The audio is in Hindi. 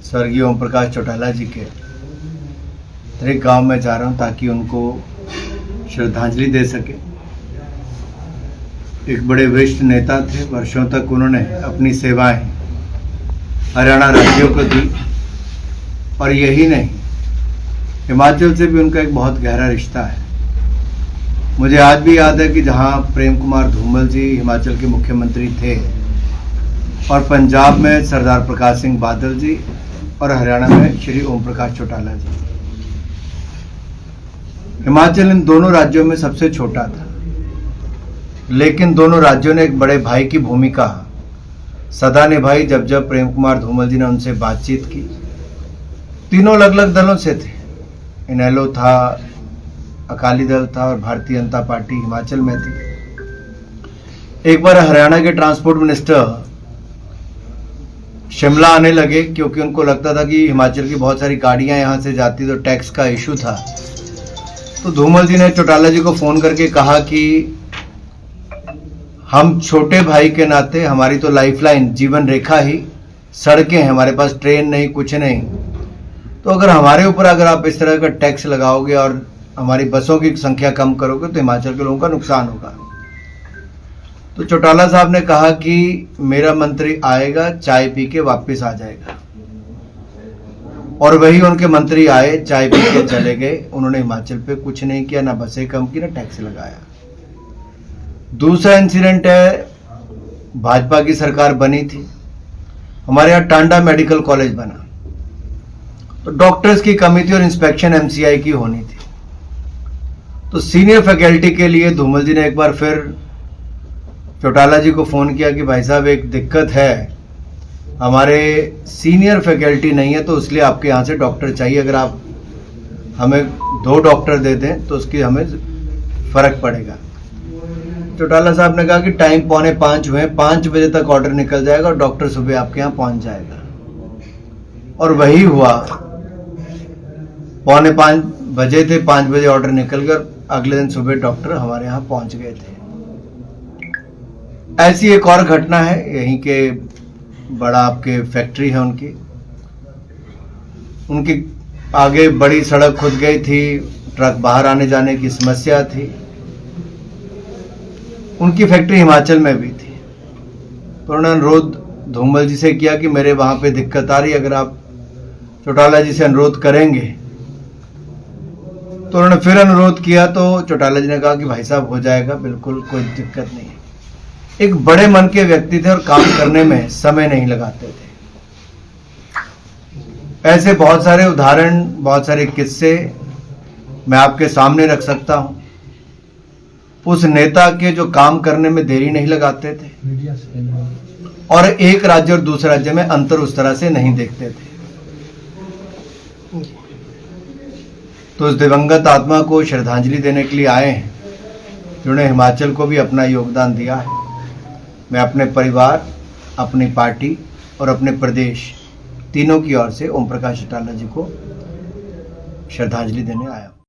स्वर्गीय ओम प्रकाश चौटाला जी के एक गांव में जा रहा हूं ताकि उनको श्रद्धांजलि दे सके। एक बड़े वरिष्ठ नेता थे, वर्षों तक उन्होंने अपनी सेवाएं हरियाणा राज्यों को दी और यही नहीं, हिमाचल से भी उनका एक बहुत गहरा रिश्ता है। मुझे आज भी याद है कि जहां प्रेम कुमार धूमल जी हिमाचल के मुख्यमंत्री थे और पंजाब में सरदार प्रकाश सिंह बादल जी और हरियाणा में श्री ओम प्रकाश चौटाला जी। हिमाचल इन दोनों राज्यों में सबसे छोटा था, लेकिन दोनों राज्यों ने एक बड़े भाई की भूमिका सदा निभाई। जब जब प्रेम कुमार धूमल जी ने उनसे बातचीत की, तीनों अलग अलग दलों से थे, इनेलो था, अकाली दल था और भारतीय जनता पार्टी हिमाचल में थी। एक बार हरियाणा के ट्रांसपोर्ट मिनिस्टर शिमला आने लगे क्योंकि उनको लगता था कि हिमाचल की बहुत सारी गाड़ियां यहां से जाती, तो टैक्स का इशू था। तो धूमल जी ने चौटाला जी को फोन करके कहा कि हम छोटे भाई के नाते, हमारी तो लाइफलाइन जीवन रेखा ही सड़कें हैं, हमारे पास ट्रेन नहीं, कुछ नहीं, तो अगर हमारे ऊपर अगर आप इस तरह का टैक्स लगाओगे और हमारी बसों की संख्या कम करोगे तो हिमाचल के लोगों का नुकसान होगा। तो चौटाला साहब ने कहा कि मेरा मंत्री आएगा, चाय पी के वापस आ जाएगा। और वही उनके मंत्री आए, चाय पी के चले गए। उन्होंने हिमाचल पे कुछ नहीं किया, ना बसें कम की, ना टैक्स लगाया। दूसरा इंसिडेंट है, भाजपा की सरकार बनी थी, हमारे यहाँ टांडा मेडिकल कॉलेज बना, तो डॉक्टर्स की कमी थी और इंस्पेक्शन एमसीआई की होनी थी। तो सीनियर फैकल्टी के लिए धूमल जी ने एक बार फिर चौटाला जी को फोन किया कि भाई साहब एक दिक्कत है, हमारे सीनियर फैकल्टी नहीं है, तो इसलिए आपके यहाँ से डॉक्टर चाहिए। अगर आप हमें 2 डॉक्टर दे दें तो उसकी हमें फर्क पड़ेगा। चौटाला साहब ने कहा कि टाइम 4:45 हुए, 5 बजे तक ऑर्डर निकल जाएगा और डॉक्टर सुबह आपके यहाँ पहुंच जाएगा। और वही हुआ, 4:45 बजे थे, 5 बजे ऑर्डर निकल गया, अगले दिन सुबह डॉक्टर हमारे यहाँ पहुंच गए थे। ऐसी एक और घटना है, यहीं के बड़ा आपके फैक्ट्री है उनकी आगे बड़ी सड़क खुद गई थी, ट्रक बाहर आने जाने की समस्या थी। उनकी फैक्ट्री हिमाचल में भी थी, तो उन्होंने अनुरोध धूमल जी से किया कि मेरे वहां पे दिक्कत आ रही, अगर आप चौटाला जी से अनुरोध करेंगे। तो उन्होंने फिर अनुरोध किया, तो चौटाला जी ने कहा कि भाई साहब हो जाएगा, बिल्कुल कोई दिक्कत नहीं है। एक बड़े मन के व्यक्ति थे और काम करने में समय नहीं लगाते थे। ऐसे बहुत सारे उदाहरण, बहुत सारे किस्से मैं आपके सामने रख सकता हूं, उस नेता के जो काम करने में देरी नहीं लगाते थे और एक राज्य और दूसरे राज्य में अंतर उस तरह से नहीं देखते थे। तो उस दिवंगत आत्मा को श्रद्धांजलि देने के लिए आए हैं, जिन्होंने हिमाचल को भी अपना योगदान दिया है। मैं अपने परिवार, अपनी पार्टी और अपने प्रदेश तीनों की ओर से ओम प्रकाश चौटाला जी को श्रद्धांजलि देने आया हूं।